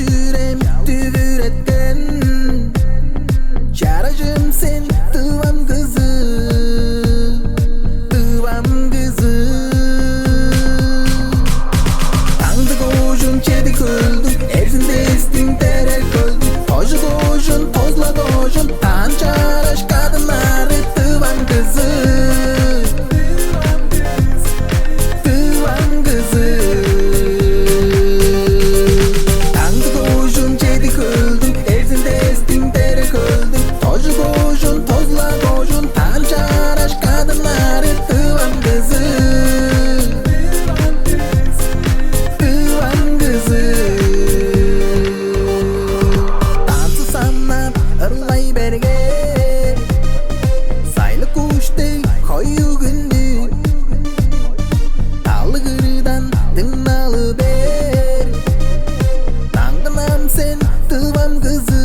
jürem tüvür etken Çaracım sen tıvam kızı Tıvam kızı Tanıdık oğuşun çedik öldüm Hepsin destin terek öldüm Toşu koğuşun tozla koğuşun Tan çaraş kadınları tıvam kızı Tıvam kızı Tanıdık oğuşun çedik öldüm Hepsin destin terek öldüm Toşu koğuşun tozla koğuşun Tan çaraş kadınları tıvam kızı Tıvam kızı Tansı sanlar ırlay berge Saylı kuştu koyu gündü Tallı gırıdan dınnalı ber Tangınam sen tıvam kızı